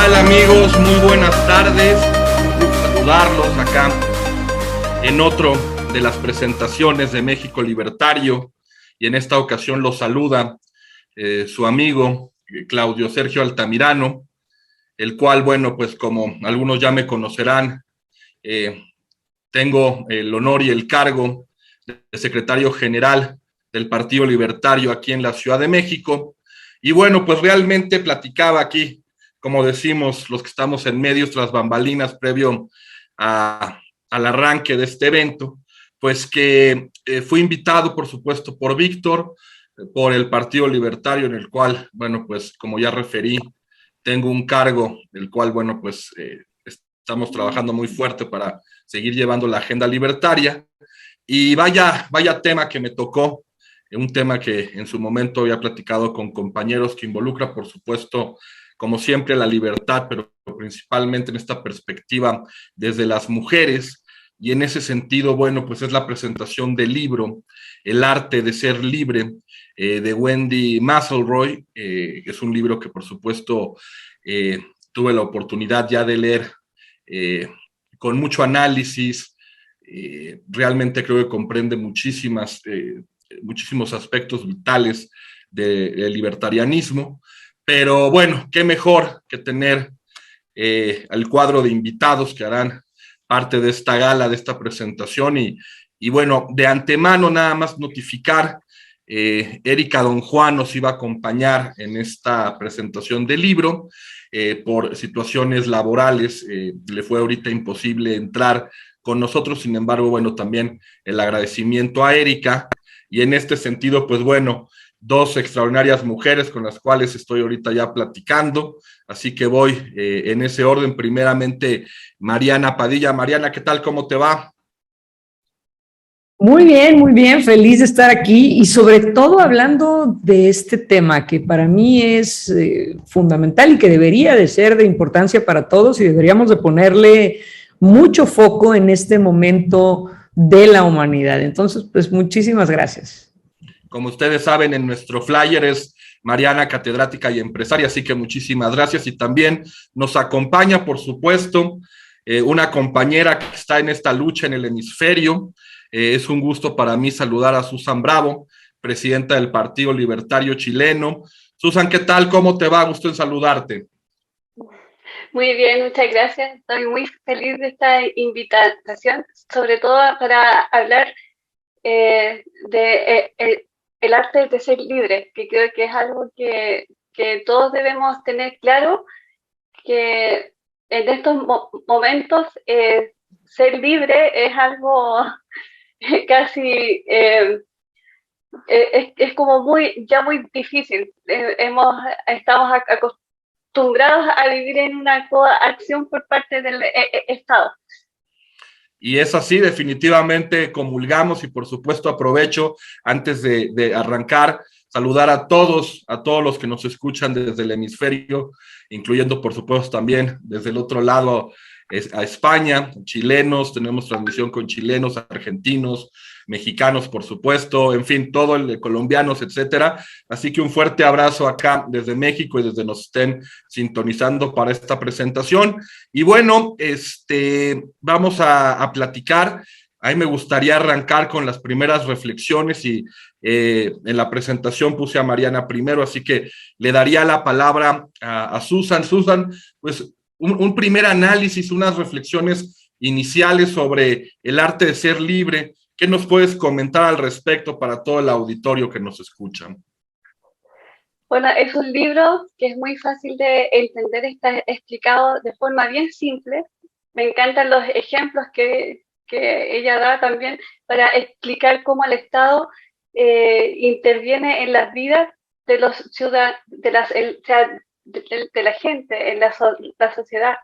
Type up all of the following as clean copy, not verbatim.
tal, amigos? Muy buenas tardes. Un gusto saludarlos acá en otro de las presentaciones de México Libertario, y en esta ocasión los saluda su amigo Claudio Sergio Altamirano, el cual, bueno, pues como algunos ya me conocerán, tengo el honor y el cargo de secretario general del Partido Libertario aquí en la Ciudad de México. Y bueno, pues realmente platicaba aquí, como decimos los que estamos en medios tras bambalinas previo al arranque de este evento, pues que fui invitado, por supuesto, por Víctor, por el Partido Libertario, en el cual, bueno, pues como ya referí, tengo un cargo, del cual, bueno, pues estamos trabajando muy fuerte para seguir llevando la agenda libertaria. Y vaya tema que me tocó, un tema que en su momento había platicado con compañeros, que involucra, por supuesto, como siempre, la libertad, pero principalmente en esta perspectiva desde las mujeres. Y en ese sentido, bueno, pues es la presentación del libro El arte de ser libre, de Wendy McElroy. Es un libro que, por supuesto, tuve la oportunidad ya de leer con mucho análisis. Realmente creo que comprende muchísimos aspectos vitales del libertarianismo. Pero bueno, qué mejor que tener al cuadro de invitados que harán parte de esta gala, de esta presentación. Y bueno, de antemano nada más notificar, Erika Don Juan nos iba a acompañar en esta presentación del libro. Por situaciones laborales le fue ahorita imposible entrar con nosotros. Sin embargo, bueno, también el agradecimiento a Erika. Y en este sentido, pues bueno, dos extraordinarias mujeres con las cuales estoy ahorita ya platicando. Así que voy en ese orden. Primeramente, Mariana Padilla. Mariana, ¿qué tal? ¿Cómo te va? Muy bien, feliz de estar aquí y sobre todo hablando de este tema que para mí es fundamental y que debería de ser de importancia para todos y deberíamos de ponerle mucho foco en este momento de la humanidad. Entonces, pues muchísimas gracias. Como ustedes saben, en nuestro flyer es Mariana, catedrática y empresaria, así que muchísimas gracias. Y también nos acompaña, por supuesto, una compañera que está en esta lucha en el hemisferio. Es un gusto para mí saludar a Susan Bravo, presidenta del Partido Libertario Chileno. Susan, ¿qué tal? ¿Cómo te va? Gusto en saludarte. Muy bien, muchas gracias. Estoy muy feliz de esta invitación, sobre todo para hablar de el arte de ser libre, que creo que es algo que todos debemos tener claro, que en estos momentos ser libre es algo casi, es como ya muy difícil. Estamos acostumbrados a vivir en una coacción por parte del Estado. Y es así, definitivamente comulgamos. Y por supuesto aprovecho antes de arrancar, saludar a todos los que nos escuchan desde el hemisferio, incluyendo por supuesto también desde el otro lado a España, chilenos. Tenemos transmisión con chilenos, argentinos, mexicanos, por supuesto, en fin, todo el de colombianos, etcétera. Así que un fuerte abrazo acá desde México y desde nos estén sintonizando para esta presentación. Y bueno, vamos a platicar. A mí me gustaría arrancar con las primeras reflexiones y en la presentación puse a Mariana primero, así que le daría la palabra a Susan. Susan, pues un primer análisis, unas reflexiones iniciales sobre el arte de ser libre. ¿Qué nos puedes comentar al respecto para todo el auditorio que nos escucha? Bueno, es un libro que es muy fácil de entender, está explicado de forma bien simple. Me encantan los ejemplos que ella da también para explicar cómo el Estado interviene en las vidas de los ciudadanos, de la gente, en la sociedad.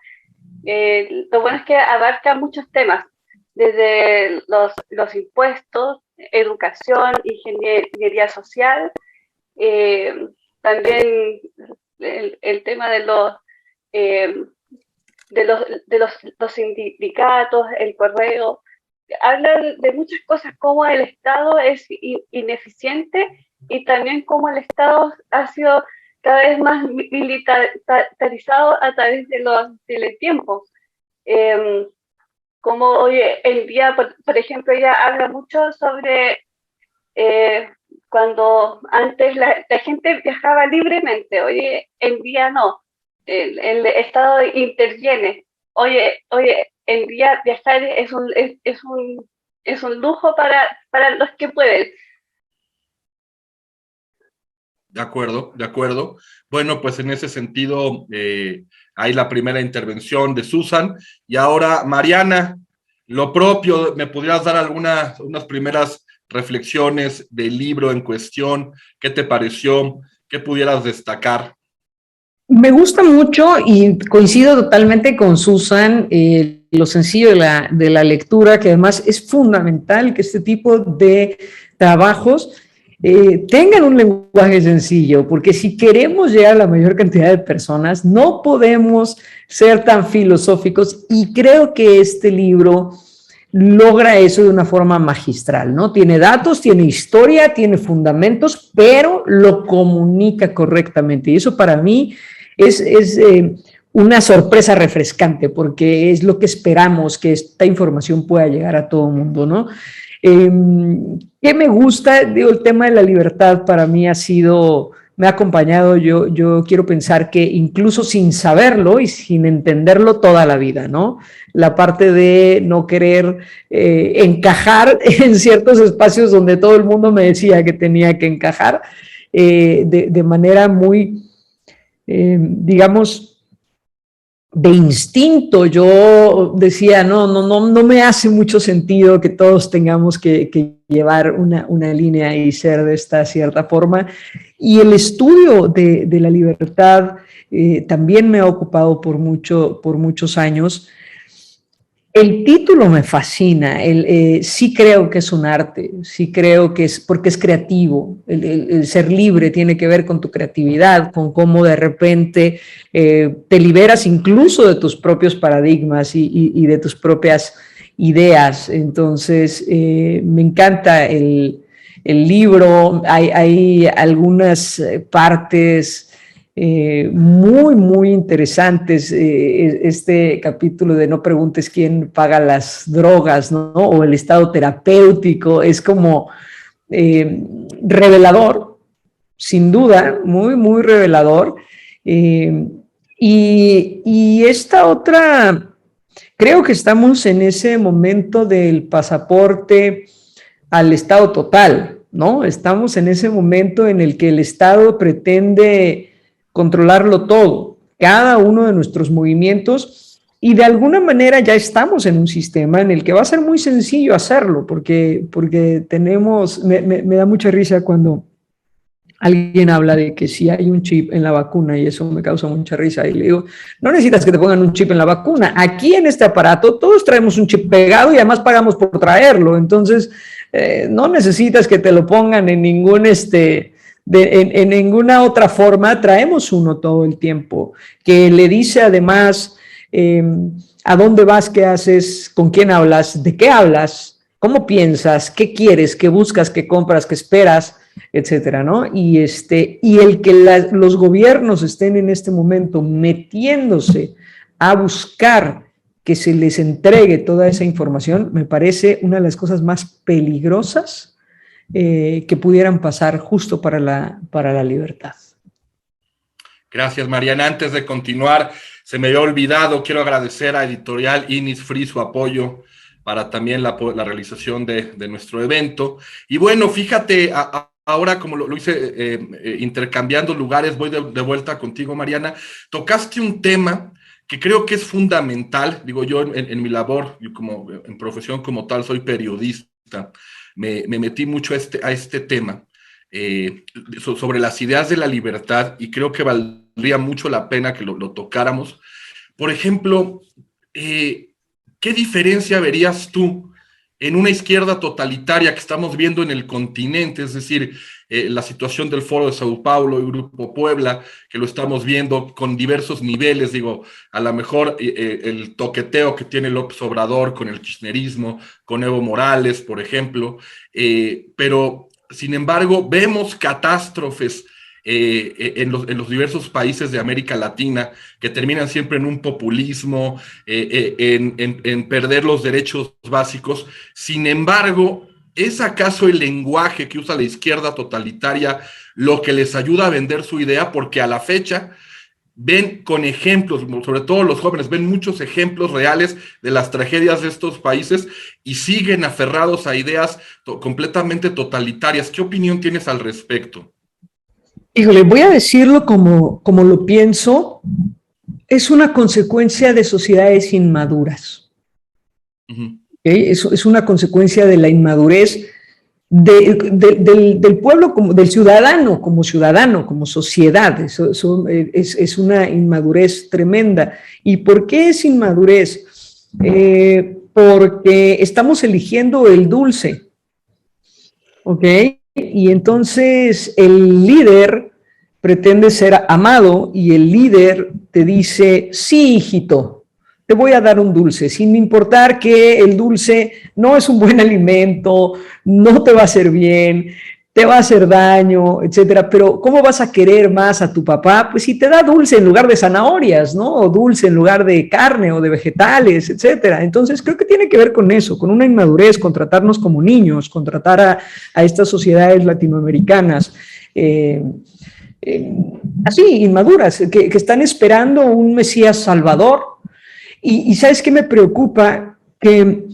Lo bueno es que abarca muchos temas, desde los impuestos, educación, ingeniería social, también el tema eh, los sindicatos, el correo. Habla de muchas cosas, cómo el Estado es ineficiente y también cómo el Estado ha sido cada vez más militarizado a través del tiempo. Como hoy en día, por ejemplo, ella habla mucho sobre cuando antes la gente viajaba libremente, hoy en día no, el Estado interviene. Oye, en día viajar es un lujo para los que pueden. De acuerdo, de acuerdo. Bueno, pues en ese sentido, hay la primera intervención de Susan. Y ahora, Mariana, lo propio, ¿me pudieras dar unas primeras reflexiones del libro en cuestión? ¿Qué te pareció? ¿Qué pudieras destacar? Me gusta mucho y coincido totalmente con Susan, lo sencillo de la lectura, que además es fundamental que este tipo de trabajos tengan un lenguaje sencillo, porque si queremos llegar a la mayor cantidad de personas, no podemos ser tan filosóficos, y creo que este libro logra eso de una forma magistral, ¿no? Tiene datos, tiene historia, tiene fundamentos, pero lo comunica correctamente, y eso para mí es una sorpresa refrescante, porque es lo que esperamos, que esta información pueda llegar a todo el mundo, ¿no? ¿Qué me gusta? Digo, el tema de la libertad para mí me ha acompañado, yo quiero pensar que incluso sin saberlo y sin entenderlo toda la vida, ¿no? La parte de no querer encajar en ciertos espacios donde todo el mundo me decía que tenía que encajar, de manera muy, digamos, de instinto. Yo decía, no me hace mucho sentido que todos tengamos que llevar una línea y ser de esta cierta forma. Y el estudio de la libertad también me ha ocupado por muchos años. El título me fascina, sí creo que es un arte, sí creo que es porque es creativo, el ser libre tiene que ver con tu creatividad, con cómo de repente te liberas incluso de tus propios paradigmas y de tus propias ideas. Entonces, me encanta el libro, hay algunas partes muy interesantes. Este capítulo de No preguntes quién paga las drogas, ¿no? O el estado terapéutico, es como revelador, sin duda, muy revelador. Y esta otra, creo que estamos en ese momento del pasaporte al estado total, ¿no? Estamos en ese momento en el que el Estado pretende controlarlo todo, cada uno de nuestros movimientos, y de alguna manera ya estamos en un sistema en el que va a ser muy sencillo hacerlo, porque tenemos, me da mucha risa cuando alguien habla de que si hay un chip en la vacuna, y eso me causa mucha risa, y le digo, no necesitas que te pongan un chip en la vacuna, aquí en este aparato todos traemos un chip pegado y además pagamos por traerlo, entonces no necesitas que te lo pongan en ningún en ninguna otra forma, traemos uno todo el tiempo, que le dice además a dónde vas, qué haces, con quién hablas, de qué hablas, cómo piensas, qué quieres, qué buscas, qué compras, qué esperas, etcétera, ¿no? Y el que los gobiernos estén en este momento metiéndose a buscar que se les entregue toda esa información, me parece una de las cosas más peligrosas que pudieran pasar justo para la libertad. Gracias, Mariana. Antes de continuar, se me había olvidado, quiero agradecer a Editorial Innisfree su apoyo para también la realización de nuestro evento. Y bueno, fíjate, ahora como lo hice intercambiando lugares, voy de vuelta contigo, Mariana. Tocaste un tema que creo que es fundamental. Digo, yo en mi labor, yo en profesión como tal, soy periodista. Me metí mucho a este tema sobre las ideas de la libertad, y creo que valdría mucho la pena que lo tocáramos. Por ejemplo, ¿qué diferencia verías tú en una izquierda totalitaria que estamos viendo en el continente? Es decir, la situación del Foro de Sao Paulo y Grupo Puebla, que lo estamos viendo con diversos niveles. Digo, a lo mejor el toqueteo que tiene López Obrador con el kirchnerismo, con Evo Morales, por ejemplo, pero sin embargo vemos catástrofes en los diversos países de América Latina, que terminan siempre en un populismo, en perder los derechos básicos. Sin embargo, ¿es acaso el lenguaje que usa la izquierda totalitaria lo que les ayuda a vender su idea? Porque a la fecha ven con ejemplos, sobre todo los jóvenes, ven muchos ejemplos reales de las tragedias de estos países y siguen aferrados a ideas completamente totalitarias. ¿Qué opinión tienes al respecto? Híjole, voy a decirlo como lo pienso, es una consecuencia de sociedades inmaduras. ¿Okay? Es una consecuencia de la inmadurez del pueblo, del ciudadano, como sociedad. Eso es una inmadurez tremenda. ¿Y por qué es inmadurez? Porque estamos eligiendo el dulce, ¿ok? Y entonces el líder pretende ser amado y el líder te dice, sí, hijito, te voy a dar un dulce, sin importar que el dulce no es un buen alimento, no te va a hacer bien, te va a hacer daño, etcétera. Pero ¿cómo vas a querer más a tu papá? Pues si te da dulce en lugar de zanahorias, ¿no? O dulce en lugar de carne o de vegetales, etcétera. Entonces creo que tiene que ver con eso, con una inmadurez, con tratarnos como niños, con tratar a estas sociedades latinoamericanas. Así, inmaduras, que están esperando un Mesías Salvador. Y ¿sabes qué me preocupa? Que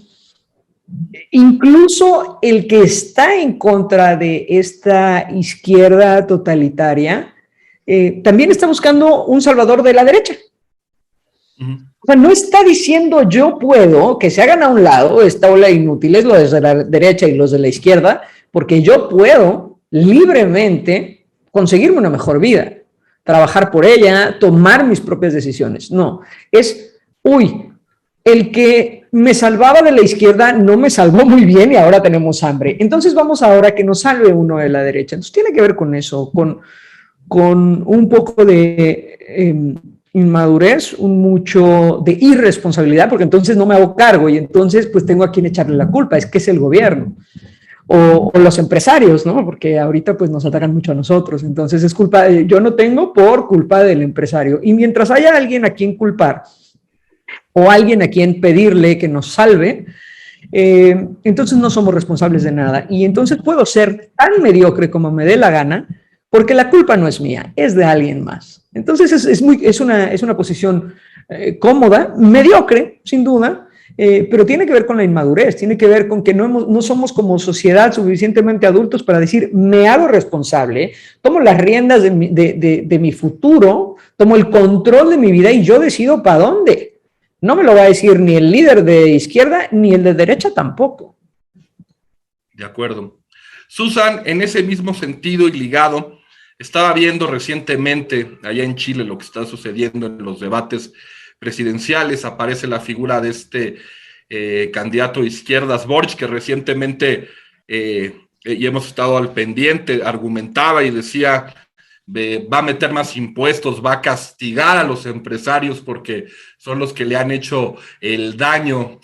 incluso el que está en contra de esta izquierda totalitaria también está buscando un salvador de la derecha. O sea, no está diciendo yo puedo, que se hagan a un lado esta ola de inútiles, los de la derecha y los de la izquierda, porque yo puedo libremente conseguirme una mejor vida, trabajar por ella, tomar mis propias decisiones. No, es, uy, el que me salvaba de la izquierda no me salvó muy bien y ahora tenemos hambre. Entonces vamos ahora a que nos salve uno de la derecha. Entonces tiene que ver con eso, con un poco de inmadurez, un mucho de irresponsabilidad, porque entonces no me hago cargo y entonces pues tengo a quien echarle la culpa, es que es el gobierno. O los empresarios, ¿no? Porque ahorita pues nos atacan mucho a nosotros, entonces es culpa, yo no tengo por culpa del empresario. Y mientras haya alguien a quien culpar, o alguien a quien pedirle que nos salve, entonces no somos responsables de nada. Y entonces puedo ser tan mediocre como me dé la gana, porque la culpa no es mía, es de alguien más. Entonces es una posición cómoda, mediocre, sin duda, pero tiene que ver con la inmadurez, tiene que ver con que no somos como sociedad suficientemente adultos para decir, me hago responsable, tomo las riendas de mi futuro, tomo el control de mi vida y yo decido para dónde. No me lo va a decir ni el líder de izquierda ni el de derecha tampoco. De acuerdo. Susan, en ese mismo sentido y ligado, estaba viendo recientemente allá en Chile lo que está sucediendo en los debates presidenciales. Aparece la figura de este candidato de izquierdas, Boric, que recientemente, y hemos estado al pendiente, argumentaba y decía, va a meter más impuestos, va a castigar a los empresarios porque son los que le han hecho el daño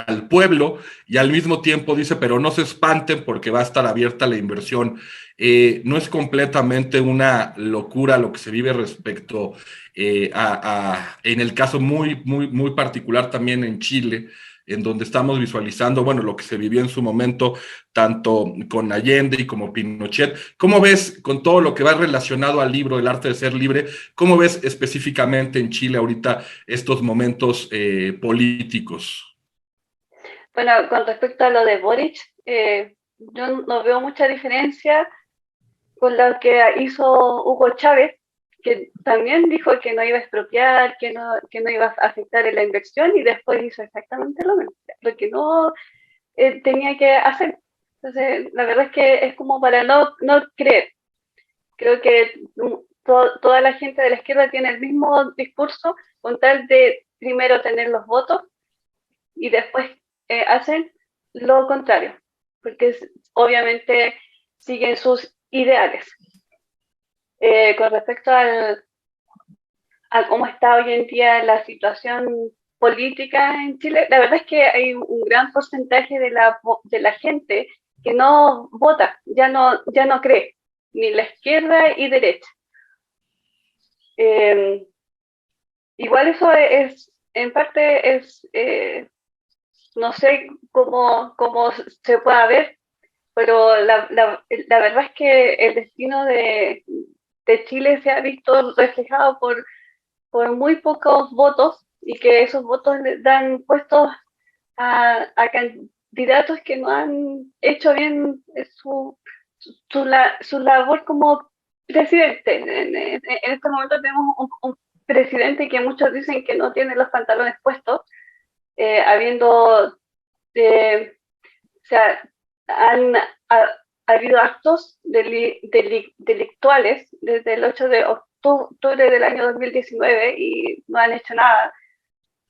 al pueblo, y al mismo tiempo dice, pero no se espanten porque va a estar abierta la inversión. No es completamente una locura lo que se vive respecto en el caso muy particular también en Chile, en donde estamos visualizando, bueno, lo que se vivió en su momento, tanto con Allende y como Pinochet. ¿Cómo ves, con todo lo que va relacionado al libro, El arte de ser libre, cómo ves específicamente en Chile ahorita estos momentos políticos? Bueno, con respecto a lo de Boric, yo no veo mucha diferencia con lo que hizo Hugo Chávez, que también dijo que no iba a expropiar, que no iba a afectar en la inversión y después hizo exactamente lo que no tenía que hacer. Entonces, la verdad es que es como para no creer. Creo que toda la gente de la izquierda tiene el mismo discurso con tal de primero tener los votos y después hacen lo contrario, porque obviamente siguen sus ideales. Con respecto a cómo está hoy en día la situación política en Chile, la verdad es que hay un gran porcentaje de la gente que no vota, ya no cree. ni la izquierda y derecha. Igual eso en parte no sé cómo se pueda ver, pero la verdad es que el destino de Chile se ha visto reflejado por muy pocos votos, y que esos votos le dan puestos a candidatos que no han hecho bien su labor como presidente. En este momento tenemos un presidente que muchos dicen que no tiene los pantalones puestos, habiendo, o sea, ha habido actos delictuales desde el 8 de octubre del año 2019 y no han hecho nada.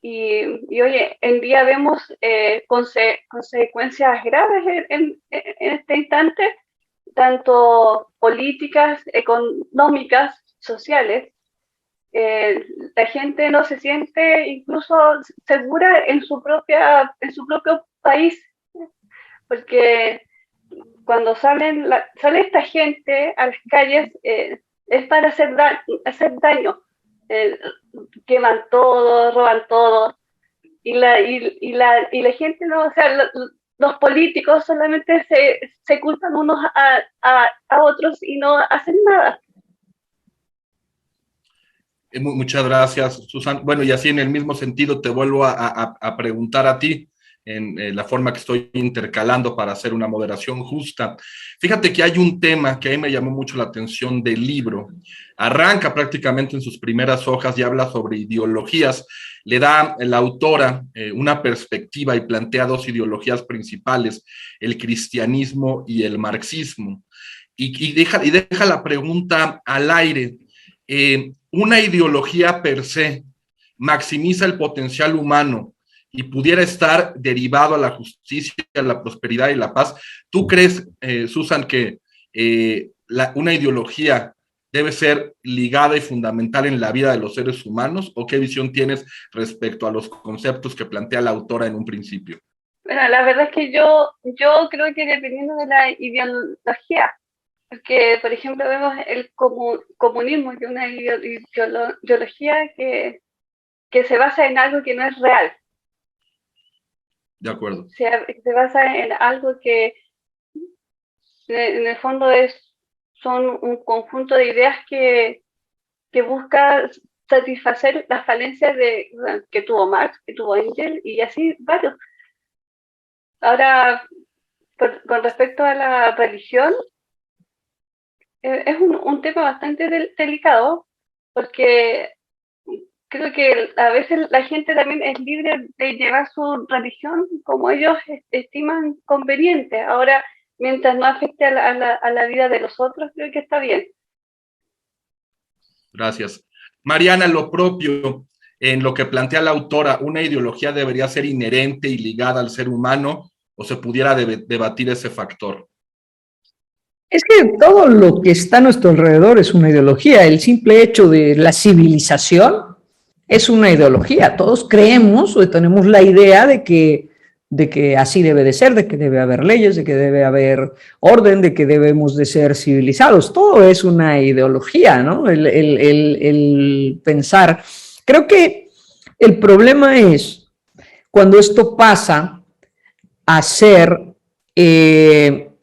Y oye, en día vemos consecuencias graves en este instante, tanto políticas, económicas, sociales. La gente no se siente incluso segura en su propio país, porque cuando sale esta gente a las calles es para hacer daño. Queman todo, roban todo, y la gente no, o sea, los políticos solamente se culpan unos a otros y no hacen nada. Muchas gracias, Susan. Bueno, y así en el mismo sentido te vuelvo a preguntar a ti, en la forma que estoy intercalando para hacer una moderación justa. Fíjate que hay un tema que a mí me llamó mucho la atención del libro. Arranca prácticamente en sus primeras hojas y habla sobre ideologías. Le da la autora una perspectiva y plantea dos ideologías principales, el cristianismo y el marxismo. Y deja la pregunta al aire. Una ideología per se maximiza el potencial humano y pudiera estar derivado a la justicia, a la prosperidad y la paz. ¿Tú crees, Susan, que una ideología debe ser ligada y fundamental en la vida de los seres humanos? ¿O qué visión tienes respecto a los conceptos que plantea la autora en un principio? Bueno, la verdad es que yo creo que dependiendo de la ideología, porque por ejemplo vemos el comunismo, que es una ideología que se basa en algo que no es real. De acuerdo. Se basa en algo que en el fondo son un conjunto de ideas que busca satisfacer las falencias que tuvo Marx, que tuvo Engels y así varios. Ahora, con respecto a la religión, es un tema bastante delicado, porque creo que a veces la gente también es libre de llevar su religión como ellos estiman conveniente. Ahora, mientras no afecte a la vida de los otros, creo que está bien. Gracias. Mariana, lo propio, en lo que plantea la autora, ¿una ideología debería ser inherente y ligada al ser humano o se pudiera debatir ese factor? Es que todo lo que está a nuestro alrededor es una ideología. El simple hecho de la civilización es una ideología. Todos creemos o tenemos la idea de que así debe de ser, de que debe haber leyes, de que debe haber orden, de que debemos de ser civilizados. Todo es una ideología, ¿no? El pensar. Creo que el problema es cuando esto pasa a ser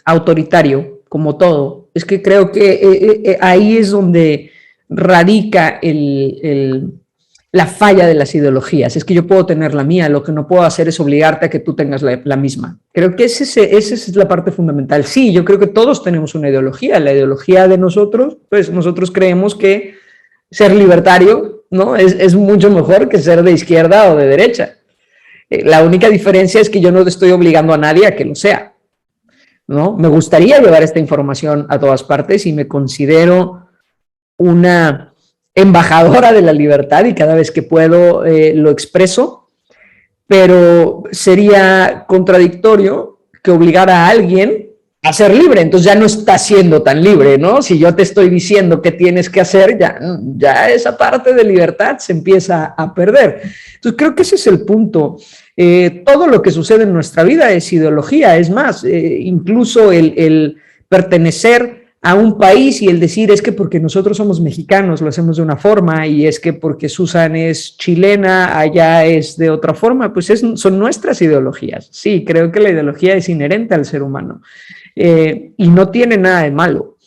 autoritario, como todo. Es que creo que ahí es donde radica la falla de las ideologías. Es que yo puedo tener la mía, lo que no puedo hacer es obligarte a que tú tengas la misma. Creo que esa es la parte fundamental. Sí, yo creo que todos tenemos una ideología. La ideología de nosotros, pues nosotros creemos que ser libertario, ¿no? es mucho mejor que ser de izquierda o de derecha. La única diferencia es que yo no estoy obligando a nadie a que lo sea, ¿no? Me gustaría llevar esta información a todas partes y me considero una embajadora de la libertad y cada vez que puedo lo expreso, pero sería contradictorio que obligara a alguien a ser libre, entonces ya no está siendo tan libre, ¿no? Si yo te estoy diciendo qué tienes que hacer, ya esa parte de libertad se empieza a perder. Entonces creo que ese es el punto. Todo lo que sucede en nuestra vida es ideología, es más, incluso el pertenecer a un país y el decir es que porque nosotros somos mexicanos lo hacemos de una forma y es que porque Susan es chilena allá es de otra forma, pues son nuestras ideologías. Sí, creo que la ideología es inherente al ser humano y no tiene nada de malo.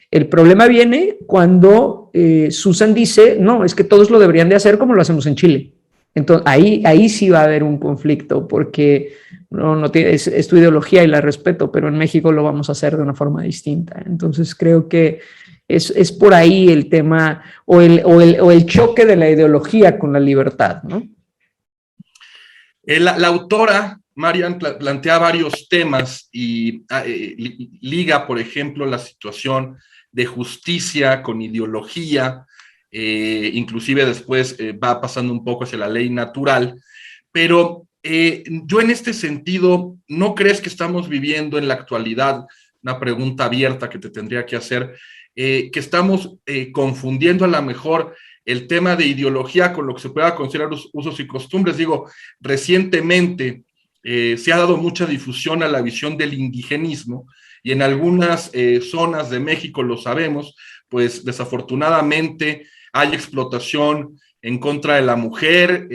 El problema viene cuando Susan dice, no, es que todos lo deberían de hacer como lo hacemos en Chile. Entonces, ahí sí va a haber un conflicto, porque no tiene, es tu ideología y la respeto, pero en México lo vamos a hacer de una forma distinta. Entonces, creo que es por ahí el tema, o el choque de la ideología con la libertad, ¿no? La autora, Marian, plantea varios temas y liga, por ejemplo, la situación de justicia con ideología, inclusive después va pasando un poco hacia la ley natural, pero yo en este sentido, ¿no crees que estamos viviendo en la actualidad, una pregunta abierta que te tendría que hacer, que estamos confundiendo a lo mejor el tema de ideología con lo que se pueda considerar usos y costumbres? Digo, recientemente se ha dado mucha difusión a la visión del indigenismo y en algunas zonas de México, lo sabemos, pues desafortunadamente hay explotación en contra de la mujer,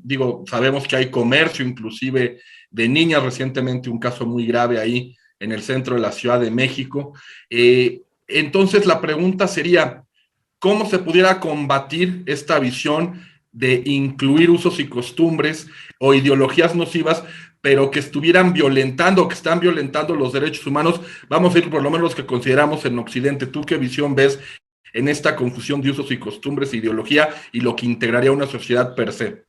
digo, sabemos que hay comercio inclusive de niñas, recientemente un caso muy grave ahí en el centro de la Ciudad de México. Entonces la pregunta sería, ¿cómo se pudiera combatir esta visión de incluir usos y costumbres o ideologías nocivas, pero que estuvieran violentando, que están violentando los derechos humanos? Vamos a ir por lo menos los que consideramos en Occidente. ¿Tú qué visión ves en esta confusión de usos y costumbres, ideología y lo que integraría una sociedad per se?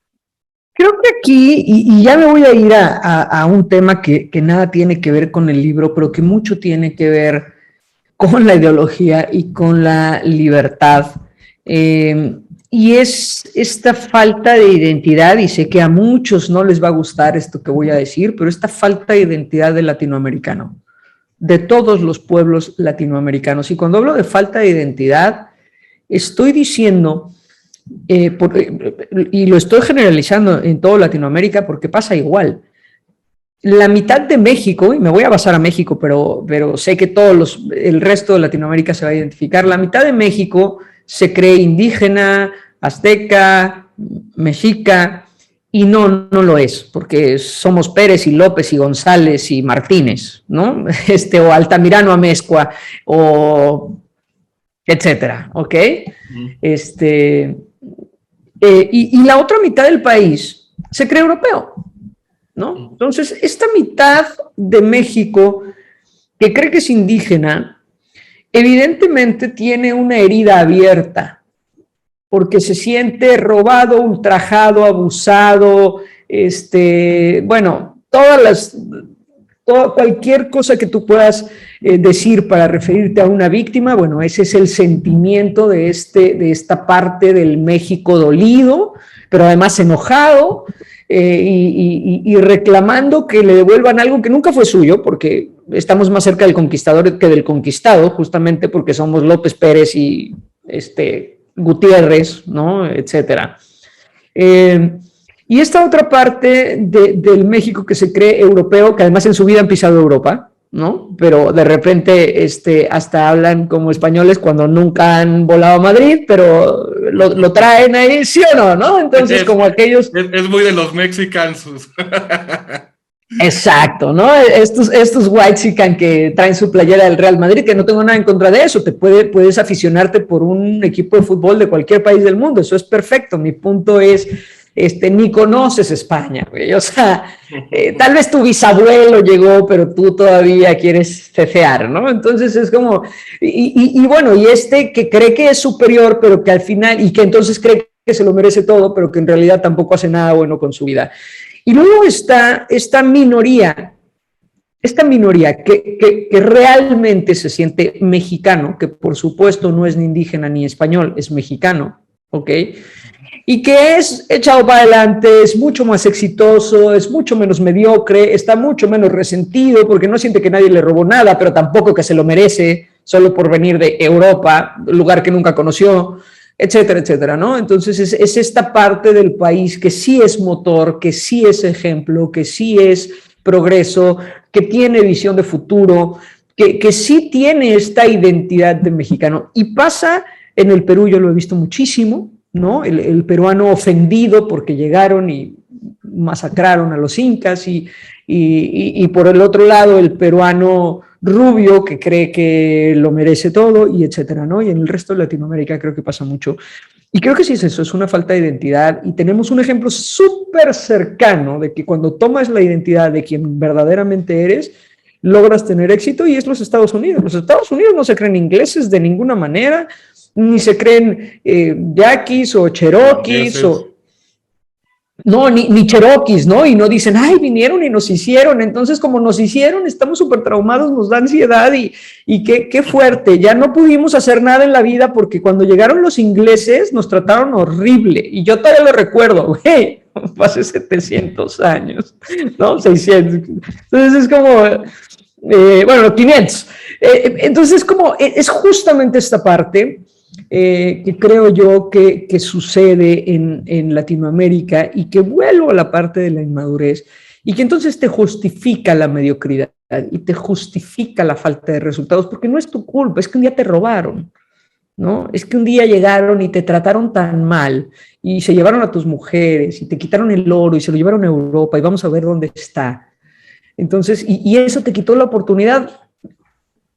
Creo que aquí, y ya me voy a ir a un tema que nada tiene que ver con el libro, pero que mucho tiene que ver con la ideología y con la libertad. Y es esta falta de identidad, y sé que a muchos no les va a gustar esto que voy a decir, pero esta falta de identidad del latinoamericano, de todos los pueblos latinoamericanos. Y cuando hablo de falta de identidad, estoy diciendo, y lo estoy generalizando en toda Latinoamérica porque pasa igual. La mitad de México, y me voy a basar a México, pero sé que el resto de Latinoamérica se va a identificar, la mitad de México se cree indígena, azteca, mexica, y no lo es, porque somos Pérez y López y González y Martínez, ¿no? O Altamirano Amezcua, o etcétera, ¿ok? Y la otra mitad del país se cree europeo, ¿no? Entonces, esta mitad de México que cree que es indígena, evidentemente tiene una herida abierta, porque se siente robado, ultrajado, abusado, bueno, cualquier cosa que tú puedas decir para referirte a una víctima, bueno, ese es el sentimiento de esta parte del México dolido, pero además enojado, y reclamando que le devuelvan algo que nunca fue suyo, porque estamos más cerca del conquistador que del conquistado, justamente porque somos López, Pérez y Gutiérrez, ¿no? Etcétera. Y esta otra parte del México que se cree europeo, que además en su vida han pisado Europa, ¿no? Pero de repente hasta hablan como españoles cuando nunca han volado a Madrid, pero lo traen ahí, ¿sí o no? ¿No? Entonces, como aquellos... Es muy de los mexicanos. Exacto, ¿no? Estos whitexican que traen su playera del Real Madrid, que no tengo nada en contra de eso, puedes aficionarte por un equipo de fútbol de cualquier país del mundo, eso es perfecto. Mi punto es, ni conoces España, güey. O sea, tal vez tu bisabuelo llegó, pero tú todavía quieres cecear, ¿no? Entonces es como, y bueno, y que cree que es superior, pero que al final, y que entonces cree que se lo merece todo, pero que en realidad tampoco hace nada bueno con su vida. Y luego está esta minoría que realmente se siente mexicano, que por supuesto no es ni indígena ni español, es mexicano, ¿ok? Y que es echado para adelante, es mucho más exitoso, es mucho menos mediocre, está mucho menos resentido porque no siente que nadie le robó nada, pero tampoco que se lo merece solo por venir de Europa, lugar que nunca conoció, etcétera, etcétera, ¿no? Entonces es esta parte del país que sí es motor, que sí es ejemplo, que sí es progreso, que tiene visión de futuro, que sí tiene esta identidad de mexicano. Y pasa en el Perú, yo lo he visto muchísimo, ¿no? El peruano ofendido porque llegaron y masacraron a los incas y por el otro lado el peruano rubio que cree que lo merece todo y etcétera, ¿no? Y en el resto de Latinoamérica creo que pasa mucho. Y creo que sí es eso, es una falta de identidad y tenemos un ejemplo súper cercano de que cuando tomas la identidad de quien verdaderamente eres, logras tener éxito y es los Estados Unidos. Los Estados Unidos no se creen ingleses de ninguna manera, ni se creen yaquis o cherokees o... No, ni cherokees, ¿no? Y no dicen, ay, vinieron y nos hicieron. Entonces, como nos hicieron, estamos súper traumados, nos da ansiedad y qué fuerte. Ya no pudimos hacer nada en la vida porque cuando llegaron los ingleses nos trataron horrible. Y yo todavía lo recuerdo, güey, hace 700 años, ¿no? 600. Entonces es como, bueno, 500. Entonces es como, es justamente esta parte que creo yo que sucede en Latinoamérica y que vuelvo a la parte de la inmadurez y que entonces te justifica la mediocridad y te justifica la falta de resultados porque no es tu culpa, es que un día te robaron, ¿no? Es que un día llegaron y te trataron tan mal y se llevaron a tus mujeres y te quitaron el oro y se lo llevaron a Europa y vamos a ver dónde está. Entonces, y eso te quitó la oportunidad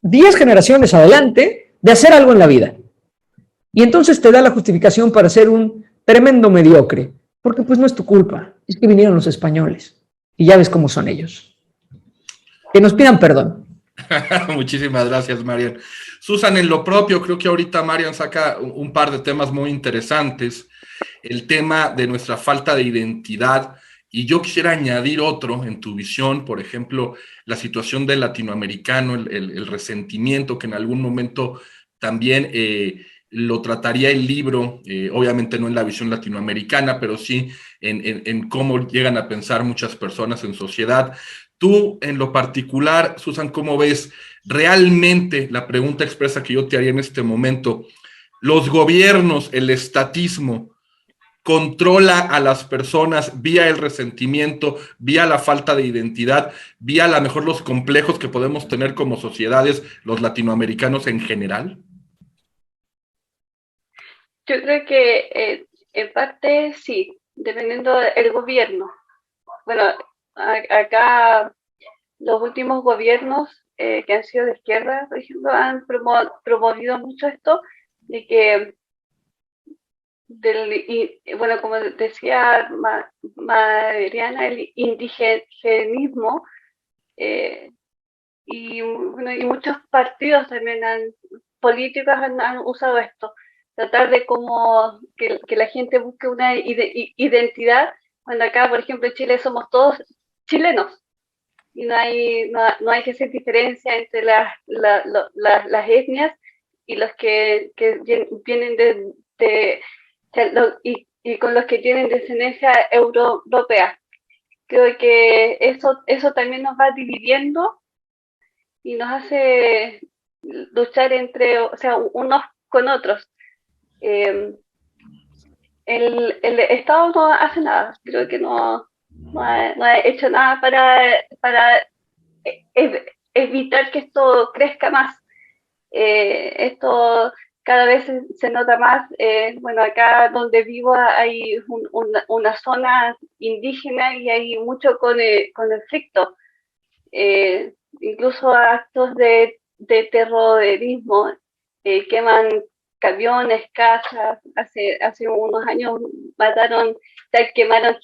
10 generaciones adelante de hacer algo en la vida. Y entonces te da la justificación para ser un tremendo mediocre, porque pues no es tu culpa, es que vinieron los españoles y ya ves cómo son ellos. Que nos pidan perdón. Muchísimas gracias, Marian. Susan, en lo propio, creo que ahorita Marian saca un par de temas muy interesantes. El tema de nuestra falta de identidad. Y yo quisiera añadir otro en tu visión, por ejemplo, la situación del latinoamericano, el resentimiento que en algún momento también lo trataría el libro, obviamente no en la visión latinoamericana, pero sí en cómo llegan a pensar muchas personas en sociedad. Tú, en lo particular, Susan, ¿cómo ves realmente la pregunta expresa que yo te haría en este momento? ¿Los gobiernos, el estatismo, controla a las personas vía el resentimiento, vía la falta de identidad, vía a lo mejor los complejos que podemos tener como sociedades, los latinoamericanos en general? Yo creo que en parte sí, dependiendo del gobierno. Bueno, acá los últimos gobiernos que han sido de izquierda, por ejemplo, han promovido mucho esto de que bueno, como decía Mariana, el indigenismo bueno, y muchos partidos también políticos han usado esto, tratar de como que la gente busque una identidad, cuando acá, por ejemplo, en Chile somos todos chilenos y no hay que hacer diferencia entre las etnias y los que vienen y con los que tienen descendencia europea. Creo que eso también nos va dividiendo y nos hace luchar o sea, unos con otros. Eh, el Estado no hace nada, creo que no ha hecho nada para evitar que esto crezca más. Esto cada vez se nota más. Bueno, acá donde vivo hay una zona indígena y hay mucho conflicto. Incluso actos de terrorismo, queman camiones, casas. Hace unos años quemaron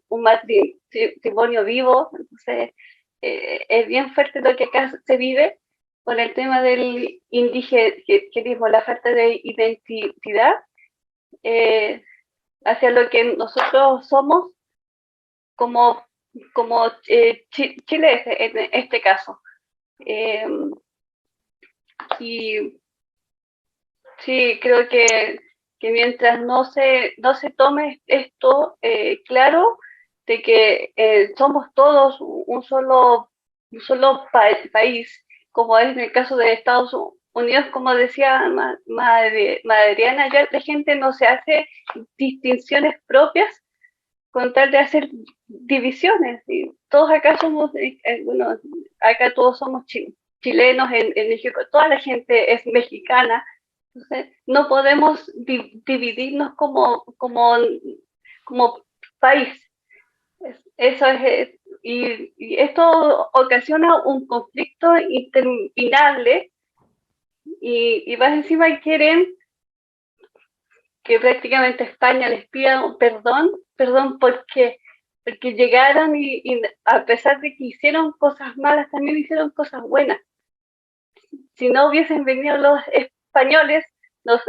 un matrimonio vivo. Entonces, es bien fuerte lo que acá se vive con el tema del indigenismo, la falta de identidad hacia lo que nosotros somos como Chile en este caso. Y sí, creo que mientras no se tome esto claro, de que somos todos un solo país, como es en el caso de Estados Unidos, como decía Madriana, ya la gente no se hace distinciones propias con tal de hacer divisiones. Y todos acá somos, bueno, acá todos somos chinos. chilenos en México, toda la gente es mexicana. Entonces, no podemos dividirnos como país. Eso es, y esto ocasiona un conflicto interminable y más encima quieren que prácticamente España les pida perdón porque llegaron y a pesar de que hicieron cosas malas, también hicieron cosas buenas. Si no hubiesen venido los españoles, los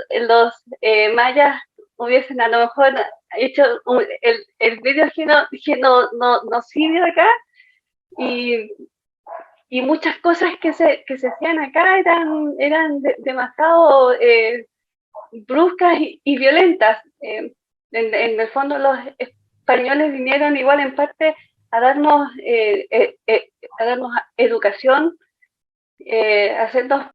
mayas hubiesen a lo mejor hecho el video genocidio acá, y muchas cosas que se hacían acá eran demasiado bruscas y violentas. En el fondo los españoles vinieron igual en parte a darnos educación, hacernos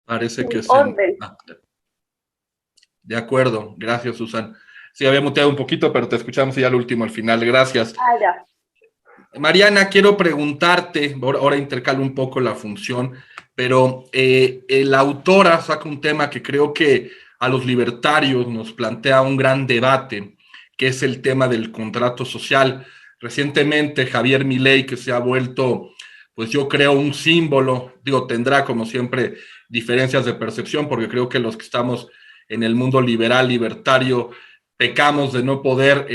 Parece que orden. De acuerdo, gracias, Susan. Sí, había muteado un poquito, pero te escuchamos ya al último, al final. Gracias. Ya. Mariana, quiero preguntarte, ahora intercalo un poco la función, pero la autora saca un tema que creo que a los libertarios nos plantea un gran debate, que es el tema del contrato social. Recientemente Javier Milei, que se ha vuelto, pues yo creo, un símbolo, tendrá como siempre diferencias de percepción, porque creo que los que estamos en el mundo liberal, libertario, pecamos de no poder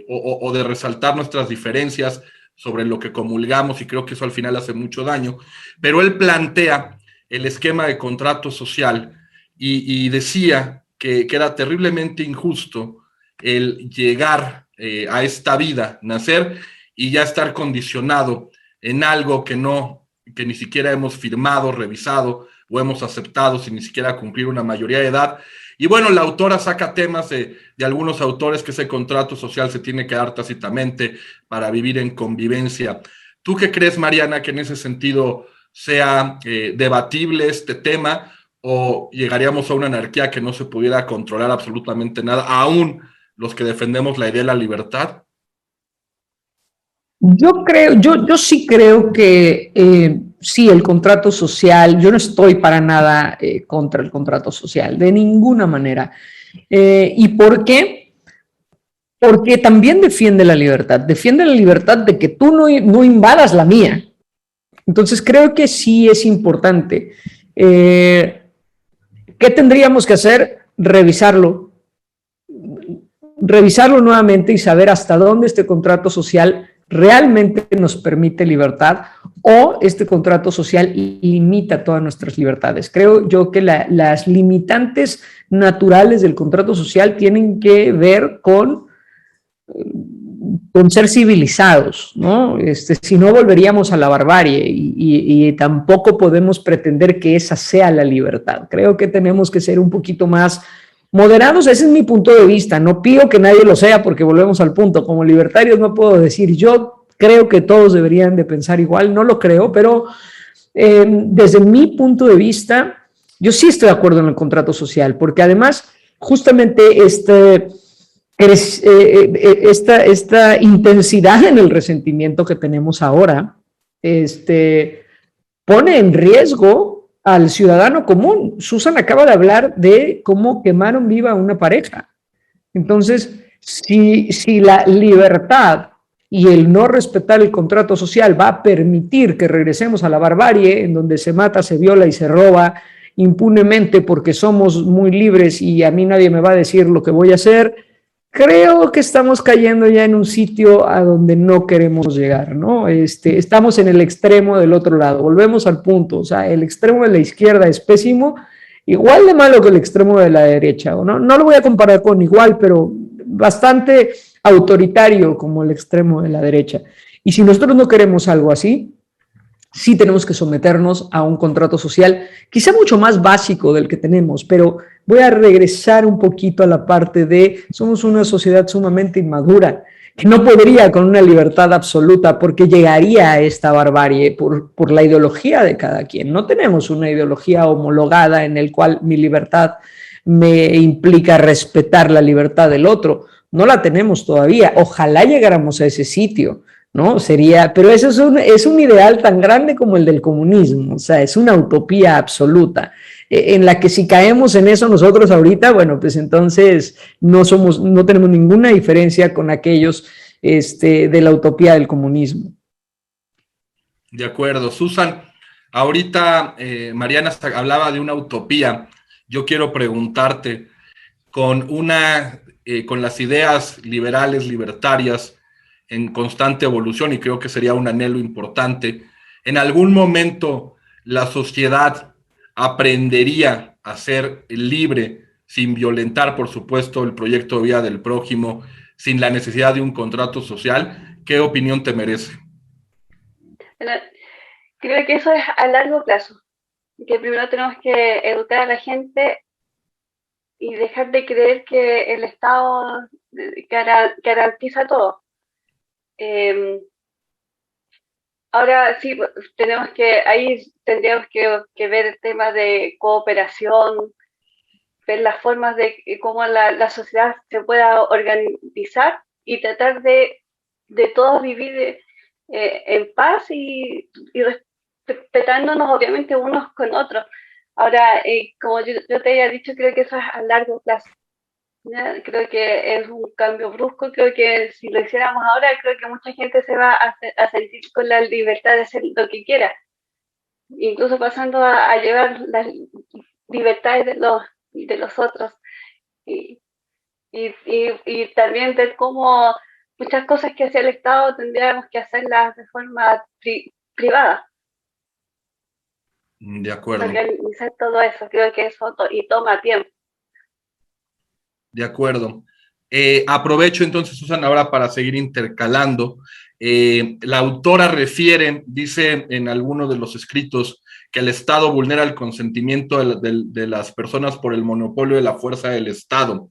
o de resaltar nuestras diferencias sobre lo que comulgamos, y creo que eso al final hace mucho daño, pero él plantea el esquema de contrato social y decía que era terriblemente injusto el llegar a esta vida, nacer y ya estar condicionado en algo que ni siquiera hemos firmado, revisado o hemos aceptado sin ni siquiera cumplir una mayoría de edad. Y bueno, la autora saca temas de algunos autores que ese contrato social se tiene que dar tácitamente para vivir en convivencia. ¿Tú qué crees, Mariana, que en ese sentido sea debatible este tema, o llegaríamos a una anarquía que no se pudiera controlar absolutamente nada, aún los que defendemos la idea de la libertad? Yo sí creo que sí, el contrato social, yo no estoy para nada contra el contrato social, de ninguna manera. ¿Y por qué? Porque también defiende la libertad de que tú no invadas la mía. Entonces creo que sí es importante. ¿Qué tendríamos que hacer? Revisarlo nuevamente y saber hasta dónde este contrato social realmente nos permite libertad, o este contrato social limita todas nuestras libertades. Creo yo que las limitantes naturales del contrato social tienen que ver con ser civilizados, ¿no? Si no, volveríamos a la barbarie, y tampoco podemos pretender que esa sea la libertad. Creo que tenemos que ser un poquito más moderados. Ese es mi punto de vista. No pido que nadie lo sea, porque volvemos al punto. Como libertarios no puedo decir yo creo que todos deberían de pensar igual, no lo creo, pero desde mi punto de vista, yo sí estoy de acuerdo en el contrato social, porque además justamente esta intensidad en el resentimiento que tenemos ahora pone en riesgo al ciudadano común. Susan acaba de hablar de cómo quemaron viva a una pareja. Entonces, si la libertad y el no respetar el contrato social va a permitir que regresemos a la barbarie, en donde se mata, se viola y se roba impunemente porque somos muy libres y a mí nadie me va a decir lo que voy a hacer, creo que estamos cayendo ya en un sitio a donde no queremos llegar, ¿no? Estamos en el extremo del otro lado, volvemos al punto, o sea, el extremo de la izquierda es pésimo, igual de malo que el extremo de la derecha, no lo voy a comparar con igual, pero bastante autoritario como el extremo de la derecha. Y si nosotros no queremos algo así, sí tenemos que someternos a un contrato social, quizá mucho más básico del que tenemos, pero voy a regresar un poquito a la parte de somos una sociedad sumamente inmadura, que no podría con una libertad absoluta, porque llegaría a esta barbarie por la ideología de cada quien. No tenemos una ideología homologada en el cual mi libertad me implica respetar la libertad del otro. No la tenemos todavía. Ojalá llegáramos a ese sitio. ¿no? Sería, pero eso es un ideal tan grande como el del comunismo, o sea, es una utopía absoluta, en la que si caemos en eso nosotros ahorita, bueno, pues entonces no tenemos ninguna diferencia con aquellos de la utopía del comunismo. De acuerdo. Susan, ahorita Mariana hablaba de una utopía. Yo quiero preguntarte, con las ideas liberales, libertarias, en constante evolución, y creo que sería un anhelo importante, ¿en algún momento la sociedad aprendería a ser libre sin violentar, por supuesto, el proyecto de vida del prójimo, sin la necesidad de un contrato social? ¿Qué opinión te merece? Bueno, creo que eso es a largo plazo, que primero tenemos que educar a la gente y dejar de creer que el Estado garantiza todo. Ahora sí, ahí tendríamos que ver el tema de cooperación, ver las formas de cómo la sociedad se pueda organizar y tratar de todos vivir en paz y respetándonos obviamente unos con otros. Ahora, como yo te había dicho, creo que eso es a largo plazo. ¿Ya? Creo que es un cambio brusco, creo que si lo hiciéramos ahora, creo que mucha gente se va a sentir con la libertad de hacer lo que quiera, incluso pasando a llevar las libertades de los otros y, y también ver cómo muchas cosas que hace el Estado tendríamos que hacerlas de forma privada. De acuerdo. Organizar todo eso, creo que eso toma tiempo. De acuerdo. Aprovecho entonces, Susan, ahora para seguir intercalando. La autora dice en alguno de los escritos que el Estado vulnera el consentimiento de las personas por el monopolio de la fuerza del Estado.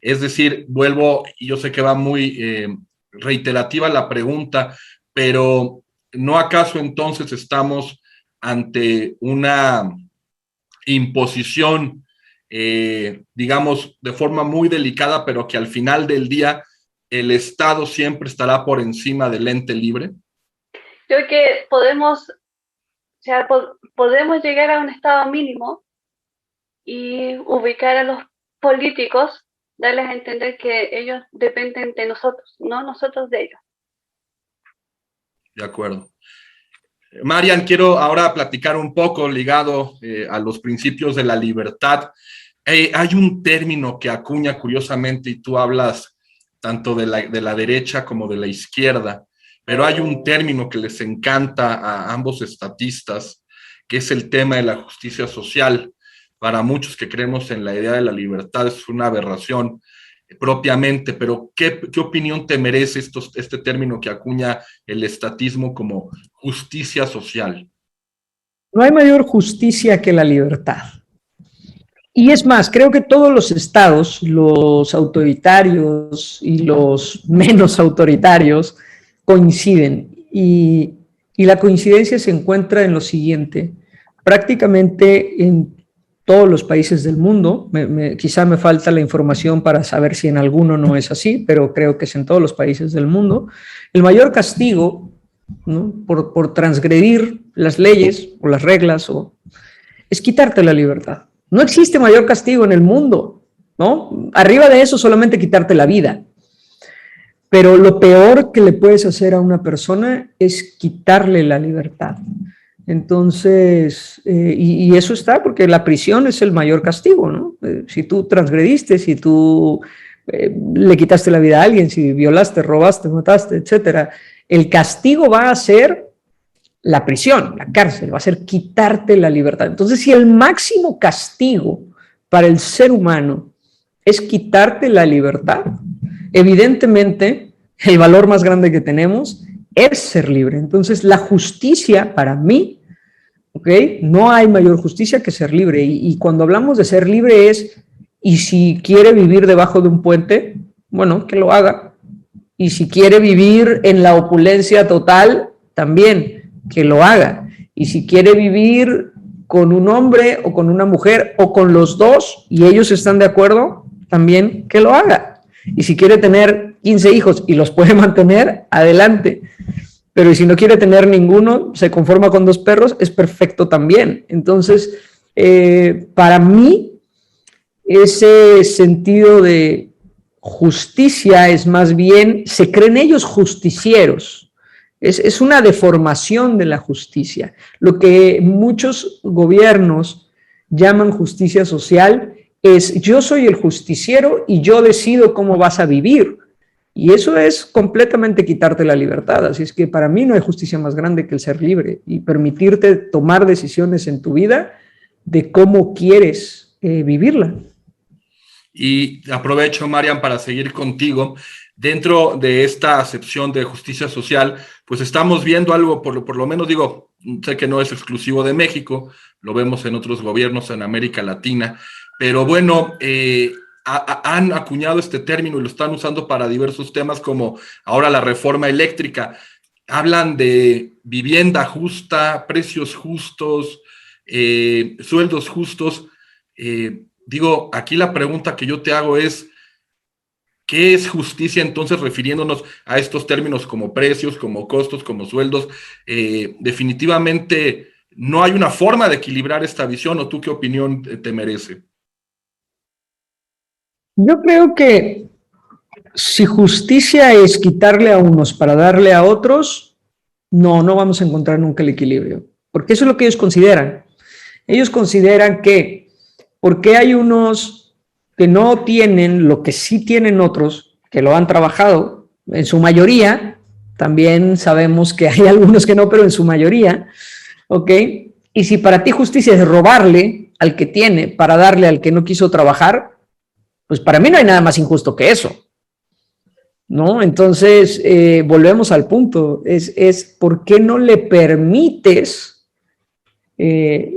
Es decir, vuelvo, y yo sé que va muy reiterativa la pregunta, pero ¿no acaso entonces estamos ante una imposición, digamos, de forma muy delicada, pero que al final del día el Estado siempre estará por encima del ente libre? Creo que podemos llegar a un estado mínimo y ubicar a los políticos, darles a entender que ellos dependen de nosotros, no nosotros de ellos. De acuerdo. Marian, quiero ahora platicar un poco ligado a los principios de la libertad. Hay un término que acuña curiosamente, y tú hablas tanto de la derecha como de la izquierda, pero hay un término que les encanta a ambos estatistas, que es el tema de la justicia social. Para muchos que creemos en la idea de la libertad es una aberración propiamente, pero ¿qué opinión te merece este término que acuña el estatismo como justicia social? No hay mayor justicia que la libertad. Y es más, creo que todos los estados, los autoritarios y los menos autoritarios, coinciden. Y la coincidencia se encuentra en lo siguiente: prácticamente en todos los países del mundo, quizá me falta la información para saber si en alguno no es así, pero creo que es en todos los países del mundo, el mayor castigo, ¿no?, por transgredir las leyes o las reglas es quitarte la libertad. No existe mayor castigo en el mundo, ¿no? Arriba de eso solamente quitarte la vida. Pero lo peor que le puedes hacer a una persona es quitarle la libertad. Entonces, y eso está porque la prisión es el mayor castigo, ¿no? Si tú transgrediste, si tú le quitaste la vida a alguien, si violaste, robaste, mataste, etcétera, el castigo va a ser la prisión, la cárcel, va a ser quitarte la libertad. Entonces, si el máximo castigo para el ser humano es quitarte la libertad, evidentemente el valor más grande que tenemos es ser libre. Entonces, la justicia para mí, no hay mayor justicia que ser libre. Y cuando hablamos de ser libre es, y si quiere vivir debajo de un puente, bueno, que lo haga. Y si quiere vivir en la opulencia total, también, que lo haga. Y si quiere vivir con un hombre o con una mujer o con los dos y ellos están de acuerdo, también que lo haga. Y si quiere tener 15 hijos y los puede mantener, adelante. Pero si no quiere tener ninguno, se conforma con 2 perros, es perfecto también. Entonces, para mí, ese sentido de justicia es más bien, se creen ellos justicieros. Es una deformación de la justicia. Lo que muchos gobiernos llaman justicia social es yo soy el justiciero y yo decido cómo vas a vivir. Y eso es completamente quitarte la libertad. Así es que para mí no hay justicia más grande que el ser libre y permitirte tomar decisiones en tu vida de cómo quieres vivirla. Y aprovecho, Marian, para seguir contigo. Dentro de esta acepción de justicia social, pues estamos viendo algo, por lo menos digo, sé que no es exclusivo de México, lo vemos en otros gobiernos en América Latina, pero bueno, han acuñado este término y lo están usando para diversos temas como ahora la reforma eléctrica. Hablan de vivienda justa, precios justos, sueldos justos. Digo, aquí la pregunta que yo te hago es, ¿qué es justicia entonces refiriéndonos a estos términos como precios, como costos, como sueldos? Definitivamente no hay una forma de equilibrar esta visión, ¿o tú qué opinión te merece? Yo creo que si justicia es quitarle a unos para darle a otros, no vamos a encontrar nunca el equilibrio, porque eso es lo que ellos consideran. Ellos consideran que porque hay unos que no tienen lo que sí tienen otros, que lo han trabajado, en su mayoría, también sabemos que hay algunos que no, pero en su mayoría, ¿ok? Y si para ti justicia es robarle al que tiene para darle al que no quiso trabajar, pues para mí no hay nada más injusto que eso, ¿no? Entonces, volvemos al punto, es ¿por qué no le permites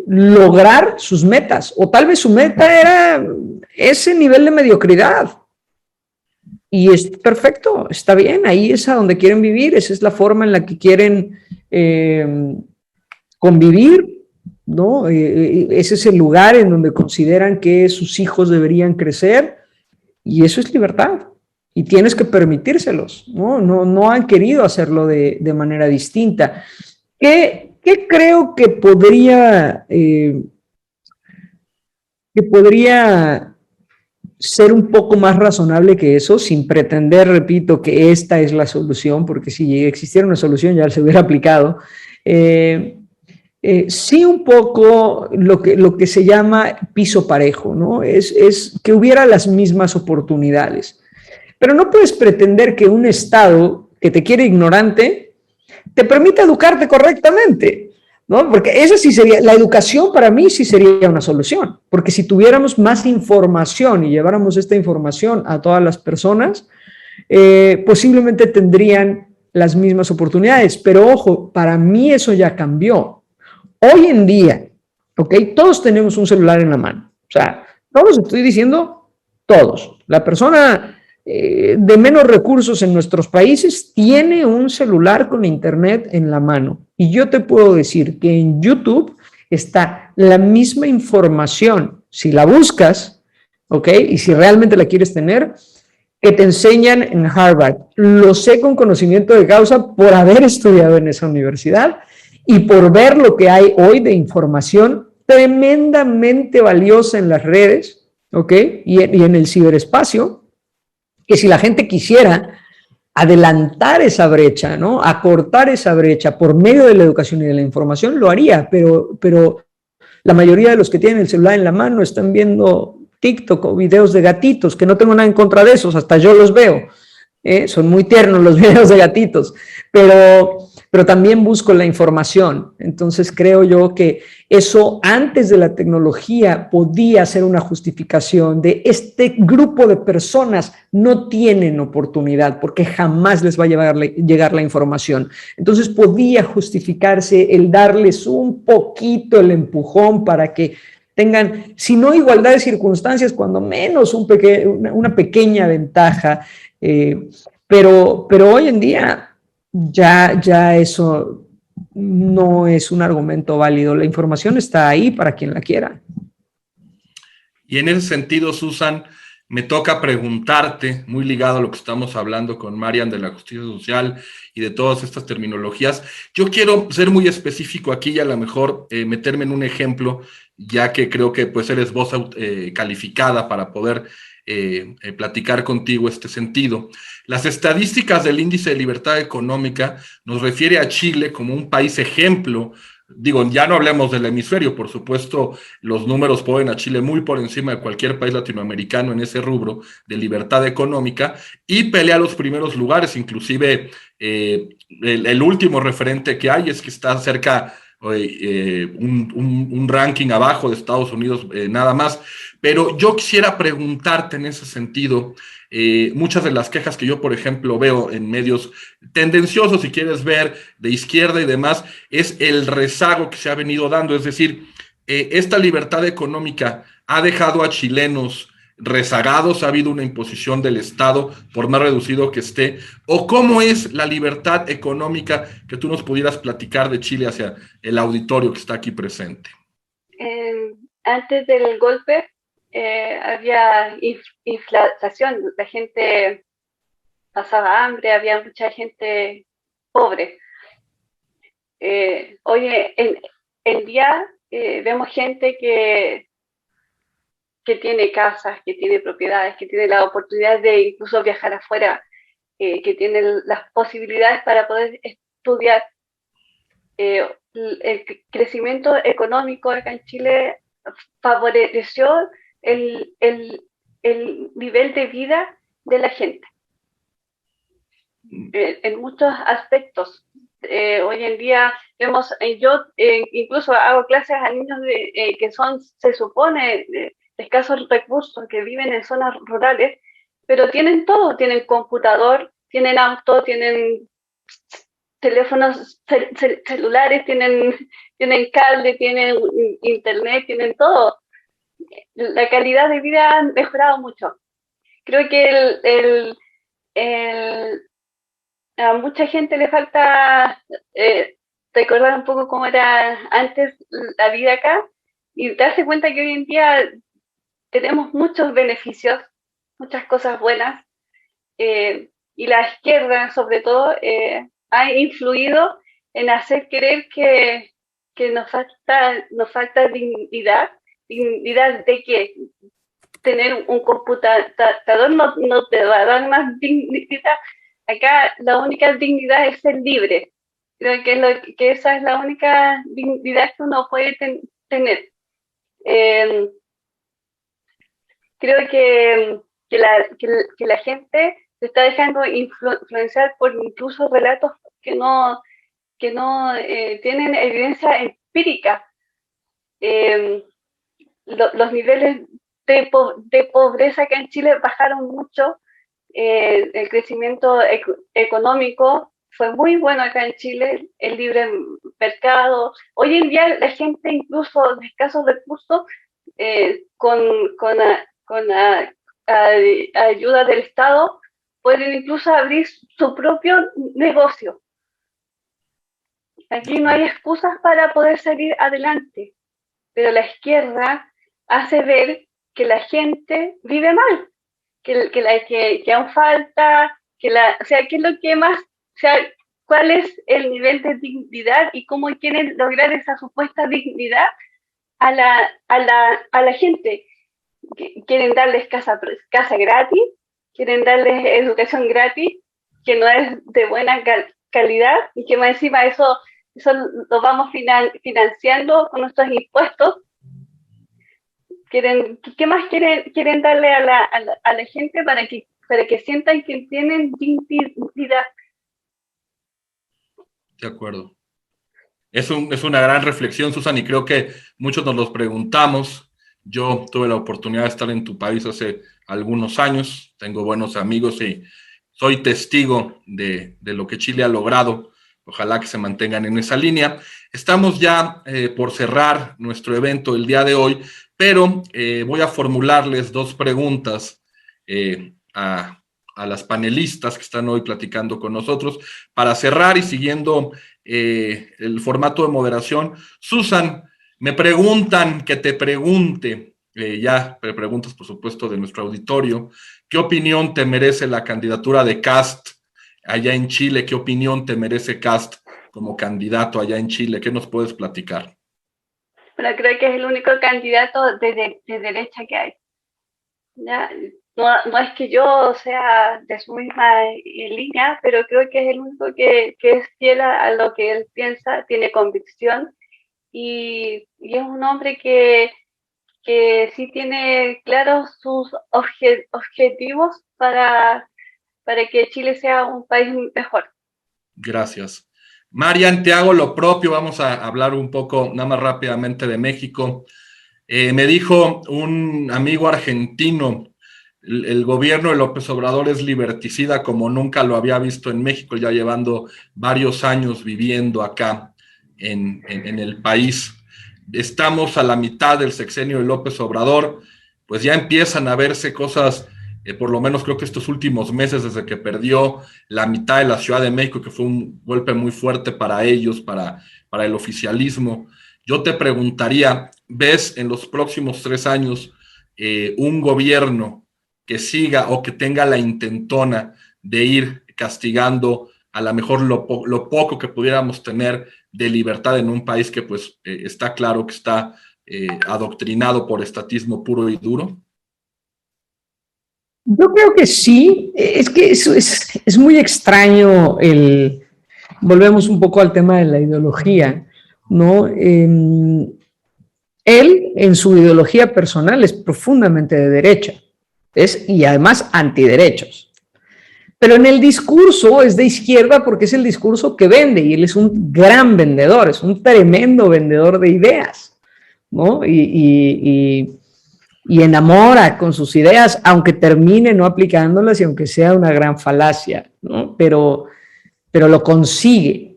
lograr sus metas? O tal vez su meta era ese nivel de mediocridad. Y es perfecto, está bien, ahí es a donde quieren vivir, esa es la forma en la que quieren convivir, ¿no? Ese es el lugar en donde consideran que sus hijos deberían crecer, y eso es libertad. Y tienes que permitírselos, ¿no? No han querido hacerlo de manera distinta. ¿Qué creo que podría ser un poco más razonable que eso, sin pretender, repito, que esta es la solución, porque si existiera una solución ya se hubiera aplicado? Sí, un poco lo que se llama piso parejo, ¿no? Es que hubiera las mismas oportunidades. Pero no puedes pretender que un Estado que te quiere ignorante te permita educarte correctamente, ¿no? Porque esa sí sería, la educación para mí sí sería una solución, porque si tuviéramos más información y lleváramos esta información a todas las personas, posiblemente tendrían las mismas oportunidades. Pero ojo, para mí eso ya cambió. Hoy en día, ¿ok? Todos tenemos un celular en la mano. O sea, no los estoy diciendo todos. La persona de menos recursos en nuestros países tiene un celular con internet en la mano. Y yo te puedo decir que en YouTube está la misma información, si la buscas, ¿ok? Y si realmente la quieres tener, que te enseñan en Harvard. Lo sé con conocimiento de causa por haber estudiado en esa universidad y por ver lo que hay hoy de información tremendamente valiosa en las redes, ¿ok? Y en el ciberespacio, que si la gente quisiera adelantar esa brecha, ¿no? Acortar esa brecha por medio de la educación y de la información, lo haría, pero la mayoría de los que tienen el celular en la mano están viendo TikTok o videos de gatitos, que no tengo nada en contra de esos, hasta yo los veo, son muy tiernos los videos de gatitos, pero también busco la información. Entonces creo yo que eso antes de la tecnología podía ser una justificación de este grupo de personas no tienen oportunidad porque jamás les va a llegar la información. Entonces podía justificarse el darles un poquito el empujón para que tengan, si no igualdad de circunstancias, cuando menos una pequeña ventaja. Pero hoy en día ya eso no es un argumento válido. La información está ahí para quien la quiera. Y en ese sentido, Susan, me toca preguntarte, muy ligado a lo que estamos hablando con Marian de la justicia social y de todas estas terminologías. Yo quiero ser muy específico aquí y a lo mejor meterme en un ejemplo, ya que creo que pues eres voz calificada para poder platicar contigo este sentido. Las estadísticas del Índice de Libertad Económica nos refiere a Chile como un país ejemplo. Digo, ya no hablemos del hemisferio, por supuesto, los números ponen a Chile muy por encima de cualquier país latinoamericano en ese rubro de libertad económica y pelea los primeros lugares, inclusive el último referente que hay es que está cerca un ranking abajo de Estados Unidos nada más. Pero yo quisiera preguntarte en ese sentido, muchas de las quejas que yo, por ejemplo, veo en medios tendenciosos, si quieres ver, de izquierda y demás, es el rezago que se ha venido dando. Es decir, esta libertad económica ha dejado a chilenos rezagados, ha habido una imposición del Estado, por más reducido que esté, o cómo es la libertad económica que tú nos pudieras platicar de Chile hacia el auditorio que está aquí presente. Antes del golpe había inflación, la gente pasaba hambre, había mucha gente pobre. Hoy en día vemos gente que tiene casas, que tiene propiedades, que tiene la oportunidad de incluso viajar afuera, que tiene las posibilidades para poder estudiar. El crecimiento económico acá en Chile favoreció el nivel de vida de la gente en muchos aspectos. Hoy en día vemos, yo incluso hago clases a niños que son, se supone, de escasos recursos, que viven en zonas rurales, pero tienen todo, tienen computador, tienen auto, tienen teléfonos celulares, tienen cable, tienen internet, tienen todo. La calidad de vida ha mejorado mucho. Creo que a mucha gente le falta recordar un poco cómo era antes la vida acá y darse cuenta que hoy en día tenemos muchos beneficios, muchas cosas buenas, y la izquierda sobre todo ha influido en hacer creer que nos falta dignidad de que tener un computador no te va a dar más dignidad. Acá la única dignidad es ser libre. Creo que esa es la única dignidad que uno puede tener. Creo que la gente se está dejando influenciar por incluso relatos que no tienen evidencia empírica. Los niveles de pobreza que en Chile bajaron mucho. El crecimiento económico fue muy bueno acá en Chile, el libre mercado. Hoy en día la gente incluso de escasos recursos, con ayuda del Estado, pueden incluso abrir su propio negocio. Aquí no hay excusas para poder salir adelante, pero la izquierda hace ver que la gente vive mal, que aún falta, o sea, ¿qué es lo que más, o sea, cuál es el nivel de dignidad y cómo quieren lograr esa supuesta dignidad a la gente? Quieren darles casa gratis, quieren darles educación gratis, que no es de buena calidad y que más encima eso lo vamos financiando con nuestros impuestos. ¿Qué más quieren darle a la gente para que sientan que tienen dignidad? De acuerdo. Es una gran reflexión, Susan, y creo que muchos nos los preguntamos. Yo tuve la oportunidad de estar en tu país hace algunos años, tengo buenos amigos y soy testigo de lo que Chile ha logrado. Ojalá que se mantengan en esa línea. Estamos ya por cerrar nuestro evento el día de hoy, pero voy a formularles dos preguntas a las panelistas que están hoy platicando con nosotros para cerrar y siguiendo el formato de moderación. Susan, me preguntan que te pregunte, ya preguntas, por supuesto, de nuestro auditorio. ¿Qué opinión te merece la candidatura de Kast allá en Chile? ¿Qué opinión te merece Kast como candidato allá en Chile? ¿Qué nos puedes platicar? Bueno, creo que es el único candidato de derecha que hay. ¿Ya? No es que yo sea de su misma línea, pero creo que es el único que es fiel a lo que él piensa, tiene convicción y es un hombre que sí tiene claros sus objetivos para que Chile sea un país mejor. Gracias. Marian, te hago lo propio. Vamos a hablar un poco, nada más rápidamente, de México. Me dijo un amigo argentino, el gobierno de López Obrador es liberticida como nunca lo había visto en México, ya llevando varios años viviendo acá en el país. Estamos a la mitad del sexenio de López Obrador, pues ya empiezan a verse cosas, por lo menos creo que estos últimos meses, desde que perdió la mitad de la Ciudad de México, que fue un golpe muy fuerte para ellos, para el oficialismo. Yo te preguntaría, ¿ves en los próximos 3 años un gobierno que siga o que tenga la intentona de ir castigando a lo mejor lo poco que pudiéramos tener de libertad en un país que pues está claro que está adoctrinado por estatismo puro y duro? Yo creo que sí, es que es muy extraño volvemos un poco al tema de la ideología, ¿no? Él, en su ideología personal, es profundamente de derecha, y además antiderechos. Pero en el discurso es de izquierda porque es el discurso que vende, y él es un gran vendedor, es un tremendo vendedor de ideas, ¿no? Y enamora con sus ideas, aunque termine no aplicándolas y aunque sea una gran falacia, ¿no? Pero lo consigue.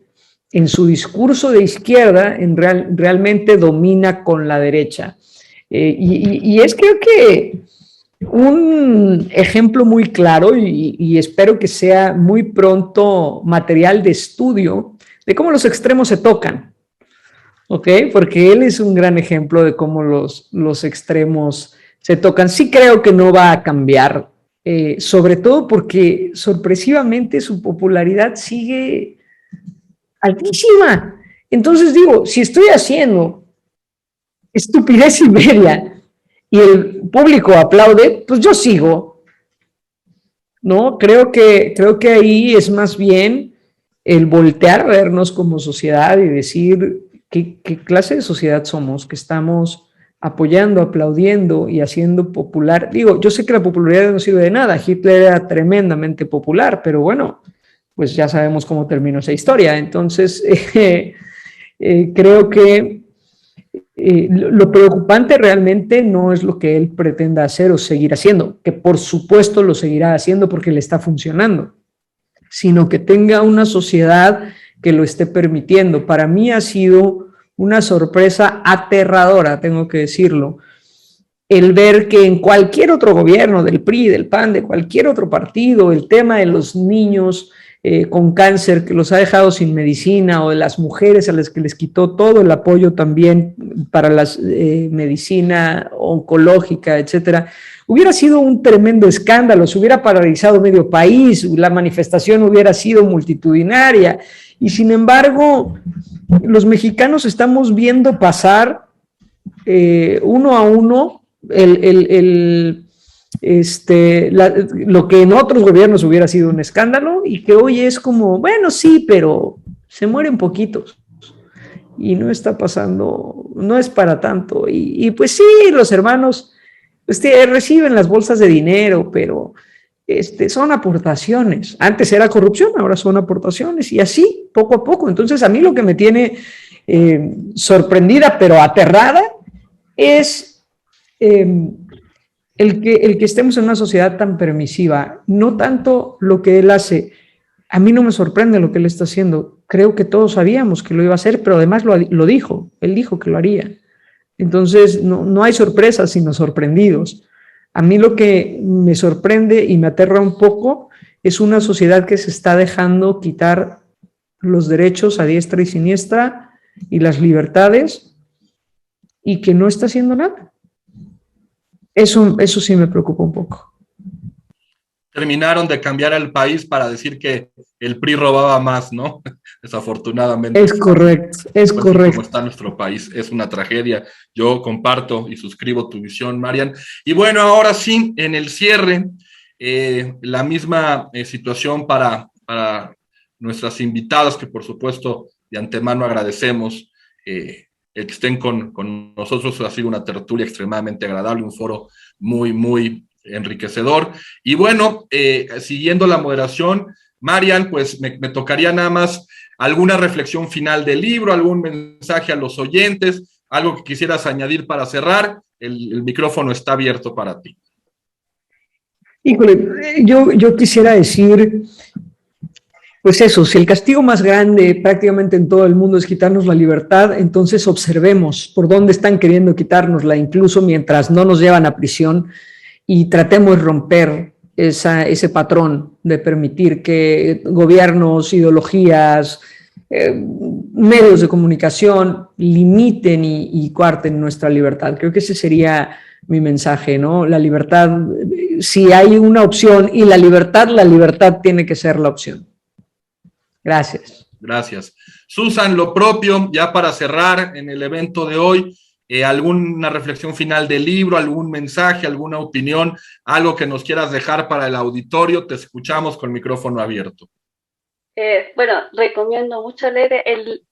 En su discurso de izquierda, realmente domina con la derecha. Y es, creo que, un ejemplo muy claro, y espero que sea muy pronto material de estudio, de cómo los extremos se tocan, ¿ok? Porque él es un gran ejemplo de cómo los extremos se tocan. Sí creo que no va a cambiar, sobre todo porque sorpresivamente su popularidad sigue altísima. Entonces digo, si estoy haciendo estupidez y media y el público aplaude, pues yo sigo, ¿no? Creo que ahí es más bien el voltear a vernos como sociedad y decir qué clase de sociedad somos, que estamos apoyando, aplaudiendo y haciendo popular. Digo, yo sé que la popularidad no sirve de nada, Hitler era tremendamente popular, pero bueno, pues ya sabemos cómo terminó esa historia. Entonces, creo que lo preocupante realmente no es lo que él pretenda hacer o seguir haciendo, que por supuesto lo seguirá haciendo porque le está funcionando, sino que tenga una sociedad que lo esté permitiendo. Para mí ha sido una sorpresa aterradora, tengo que decirlo, el ver que en cualquier otro gobierno, del PRI, del PAN, de cualquier otro partido, el tema de los niños con cáncer que los ha dejado sin medicina, o de las mujeres a las que les quitó todo el apoyo también para la medicina oncológica, etcétera, hubiera sido un tremendo escándalo, se hubiera paralizado medio país, la manifestación hubiera sido multitudinaria, y sin embargo, los mexicanos estamos viendo pasar uno a uno lo que en otros gobiernos hubiera sido un escándalo y que hoy es como, bueno, sí, pero se mueren poquitos y no está pasando, no es para tanto. Y pues sí, los hermanos reciben las bolsas de dinero, pero son aportaciones. Antes era corrupción, ahora son aportaciones, y así, poco a poco. Entonces, a mí lo que me tiene sorprendida, pero aterrada, es el que estemos en una sociedad tan permisiva. No tanto lo que él hace. A mí no me sorprende lo que él está haciendo. Creo que todos sabíamos que lo iba a hacer, pero además lo dijo. Él dijo que lo haría. Entonces, no hay sorpresas, sino sorprendidos. A mí lo que me sorprende y me aterra un poco es una sociedad que se está dejando quitar los derechos a diestra y siniestra y las libertades, y que no está haciendo nada. Eso sí me preocupa un poco. Terminaron de cambiar el país para decir que el PRI robaba más, ¿no? Desafortunadamente. Es correcto, es correcto. Como está nuestro país, es una tragedia. Yo comparto y suscribo tu visión, Marian. Y bueno, ahora sí, en el cierre, la misma situación para nuestras invitadas, que por supuesto de antemano agradecemos el que estén con nosotros. Ha sido una tertulia extremadamente agradable, un foro muy, muy enriquecedor. Y bueno, siguiendo la moderación, Marian, pues me tocaría nada más alguna reflexión final del libro, algún mensaje a los oyentes, algo que quisieras añadir para cerrar. El micrófono está abierto para ti. Híjole, yo quisiera decir, pues eso, si el castigo más grande prácticamente en todo el mundo es quitarnos la libertad, entonces observemos por dónde están queriendo quitárnosla, incluso mientras no nos llevan a prisión, y tratemos de romper ese patrón de permitir que gobiernos, ideologías, medios de comunicación limiten y coarten nuestra libertad. Creo que ese sería mi mensaje, ¿no? La libertad, si hay una opción y la libertad tiene que ser la opción. Gracias. Gracias. Susan, lo propio, ya para cerrar en el evento de hoy, alguna reflexión final del libro, algún mensaje, alguna opinión, algo que nos quieras dejar para el auditorio. Te escuchamos con micrófono abierto. Bueno, recomiendo mucho leer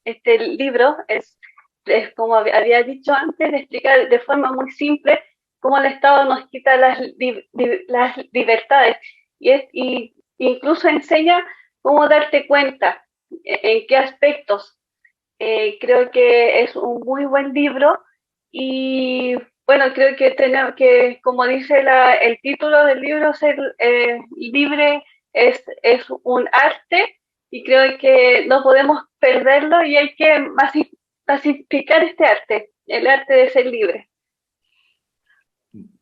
este libro. Es como había dicho antes, de explicar de forma muy simple cómo el Estado nos quita las libertades y incluso enseña cómo darte cuenta en qué aspectos. Creo que es un muy buen libro. Y bueno, creo que como dice el título del libro, ser libre es un arte, y creo que no podemos perderlo y hay que masificar este arte, el arte de ser libre.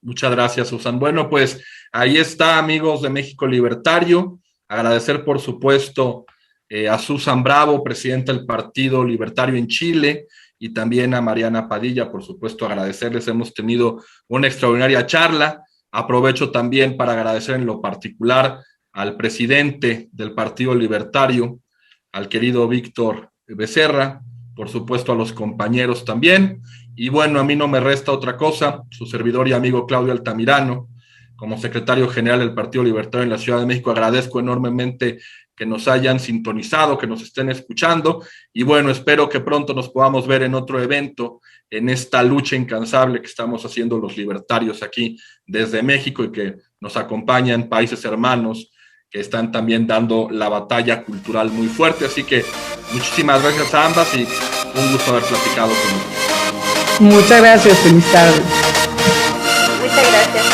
Muchas gracias, Susan. Bueno, pues ahí está, amigos de México Libertario. Agradecer, por supuesto, a Susan Bravo, presidenta del Partido Libertario en Chile, y también a Mariana Padilla, por supuesto, agradecerles. Hemos tenido una extraordinaria charla. Aprovecho también para agradecer en lo particular al presidente del Partido Libertario, al querido Víctor Becerra, por supuesto a los compañeros también. Y bueno, a mí no me resta otra cosa, su servidor y amigo Claudio Altamirano, como secretario general del Partido Libertario en la Ciudad de México, agradezco enormemente que nos hayan sintonizado, que nos estén escuchando, y bueno, espero que pronto nos podamos ver en otro evento, en esta lucha incansable que estamos haciendo los libertarios aquí desde México, y que nos acompañan países hermanos que están también dando la batalla cultural muy fuerte. Así que muchísimas gracias a ambas y un gusto haber platicado con ustedes. Muchas gracias, feliz tarde. Muchas gracias.